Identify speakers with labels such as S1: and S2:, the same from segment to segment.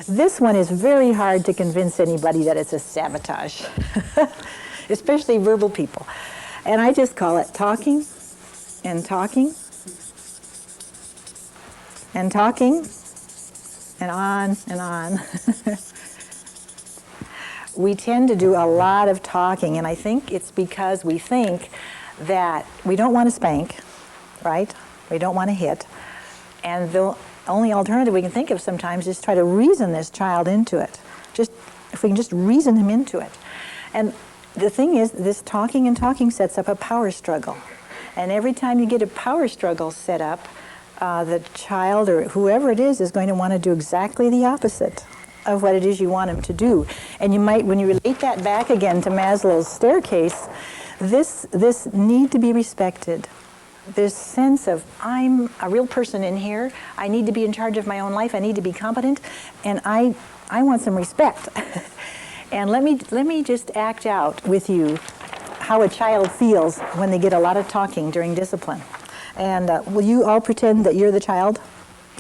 S1: This one is very hard to convince anybody that it's a sabotage, especially verbal people. And I just call it talking and talking and talking and on and on. We tend to do a lot of talking, and I think it's because we think that we don't want to spank, right? We don't want to hit. And the only alternative we can think of sometimes is try to reason this child into it. Just if we can just reason him into it. And the thing is, this talking and talking sets up a power struggle. And every time you get a power struggle set up, the child or whoever it is going to want to do exactly the opposite of what it is you want him to do. And you might, when you relate that back again to Maslow's staircase, this need to be respected. This sense of, I'm a real person in here, I need to be in charge of my own life, I need to be competent, and I want some respect. And let me just act out with you how a child feels when they get a lot of talking during discipline. And will you all pretend that you're the child?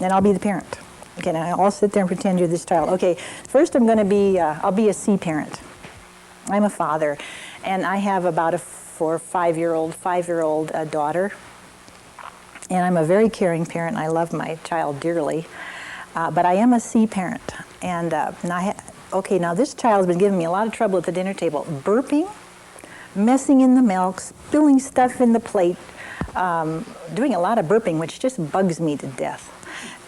S1: And I'll be the parent. Okay, now I'll sit there and pretend you're this child. Okay, first I'm going to be, I'll be a C parent. I'm a father, and I have about a 4 or 5-year-old daughter. And I'm a very caring parent. I love my child dearly. But I am a C parent. And now this child's been giving me a lot of trouble at the dinner table. Burping, messing in the milk, spilling stuff in the plate, doing a lot of burping, which just bugs me to death.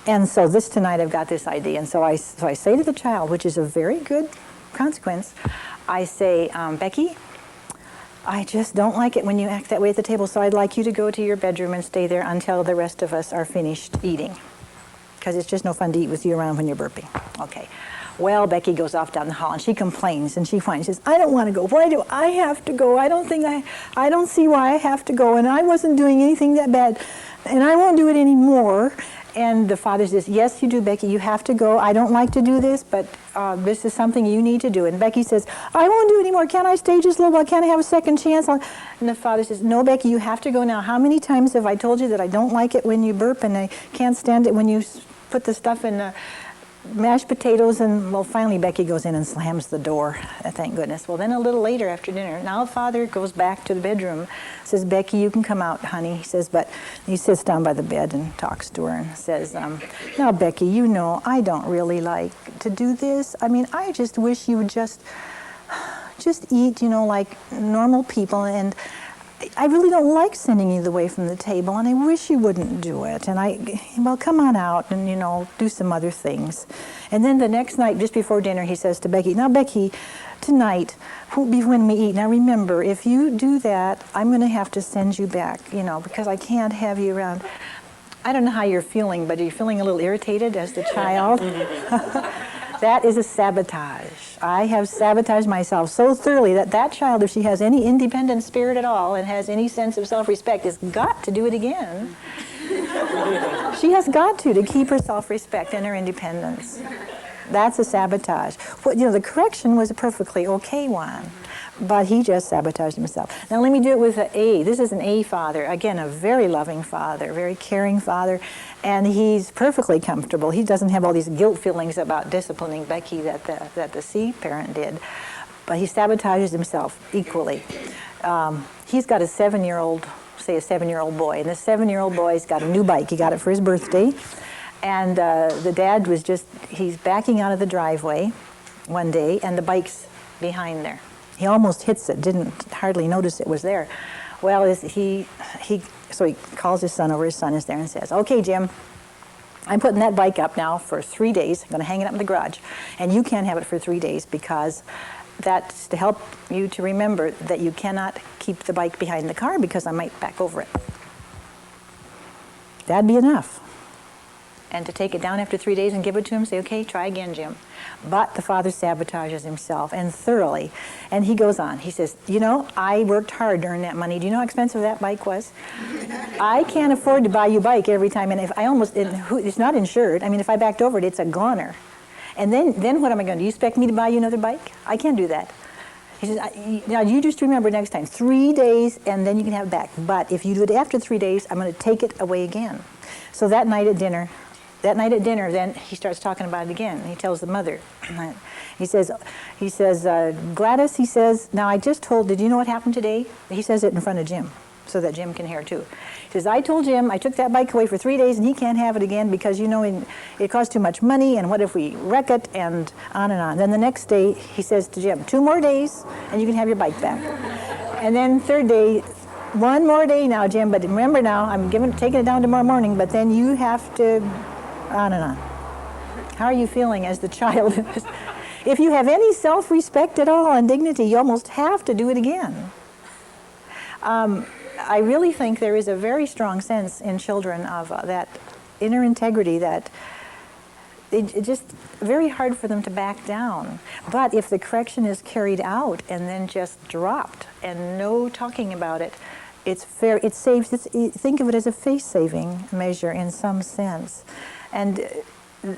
S1: And so tonight I've got this idea. And so I say to the child, which is a very good consequence, I say, Becky, I just don't like it when you act that way at the table, so I'd like you to go to your bedroom and stay there until the rest of us are finished eating. Because it's just no fun to eat with you around when you're burping. Okay. Well, Becky goes off down the hall and she complains and she whines. She says, I don't want to go. Why do I have to go? I don't see why I have to go, and I wasn't doing anything that bad, and I won't do it anymore. And the father says, yes, you do, Becky. You have to go. I don't like to do this, but this is something you need to do. And Becky says, I won't do it anymore. Can't I stay just a little while? Can't I have a second chance? And the father says, no, Becky, you have to go now. How many times have I told you that I don't like it when you burp, and I can't stand it when you put the stuff in the mashed potatoes? And, well, finally Becky goes in and slams the door, thank goodness. Well, then a little later after dinner, now the father goes back to the bedroom, says, Becky, you can come out, honey. He says, but he sits down by the bed and talks to her and says, now, Becky, you know, I don't really like to do this. I mean, I just wish you would just eat, you know, like normal people, and I really don't like sending you away from the table, and I wish you wouldn't do it. And well, come on out and, you know, do some other things. And then the next night, just before dinner, he says to Becky, now, Becky, tonight, when we eat, now remember, if you do that, I'm going to have to send you back, you know, because I can't have you around. I don't know how you're feeling, but are you feeling a little irritated as the child? That is a sabotage. I have sabotaged myself so thoroughly that child, if she has any independent spirit at all and has any sense of self-respect, has got to do it again. She has got to keep her self-respect and her independence. That's a sabotage. Well, you know, the correction was a perfectly okay one, but he just sabotaged himself. Now let me do it with an A. This is an A father. Again, a very loving father, very caring father, and he's perfectly comfortable. He doesn't have all these guilt feelings about disciplining Becky that the C parent did, but he sabotages himself equally. He's got a 7-year-old boy, and this 7-year-old boy's got a new bike. He got it for his birthday. And the dad he's backing out of the driveway one day, and the bike's behind there. He almost hits it, didn't hardly notice it was there. Well, so he calls his son over. His son is there and says, okay, Jim, I'm putting that bike up now for 3 days. I'm going to hang it up in the garage. And you can't have it for 3 days, because that's to help you to remember that you cannot keep the bike behind the car, because I might back over it. That'd be enough. And to take it down after 3 days and give it to him, say, okay, try again, Jim. But the father sabotages himself, and thoroughly. And he goes on. He says, you know, I worked hard to earn that money. Do you know how expensive that bike was? I can't afford to buy you a bike every time. And if it's not insured. I mean, if I backed over it, it's a goner. And then what am I going to do? You expect me to buy you another bike? I can't do that. He says, now you just remember next time, 3 days, and then you can have it back. But if you do it after 3 days, I'm going to take it away again. So that night at dinner, that night at dinner, then he starts talking about it again. And he tells the mother. He says, Gladys, he says, now I just told, did you know what happened today? He says it in front of Jim, so that Jim can hear too. He says, I told Jim I took that bike away for 3 days and he can't have it again because, you know, it costs too much money, and what if we wreck it, and on and on. Then the next day, he says to Jim, 2 more days and you can have your bike back. And then third day, 1 more day now, Jim, but remember now, I'm taking it down tomorrow morning, but then you have to, on and on. How are you feeling as the child? If you have any self-respect at all and dignity, you almost have to do it again. I really think there is a very strong sense in children of that inner integrity that it's just very hard for them to back down. But if the correction is carried out and then just dropped and no talking about it, it's fair. It saves. Think of it as a face-saving measure in some sense, and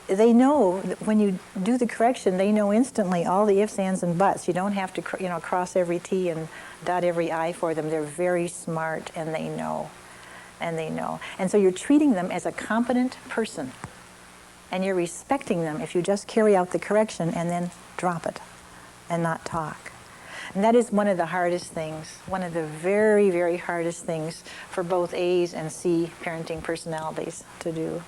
S1: they know that when you do the correction, they know instantly all the ifs, ands, and buts. You don't have to, cross every T and dot every I for them. They're very smart, and they know, and so you're treating them as a competent person. And you're respecting them if you just carry out the correction and then drop it and not talk. And that is one of the hardest things, one of the very, very hardest things for both A's and C parenting personalities to do.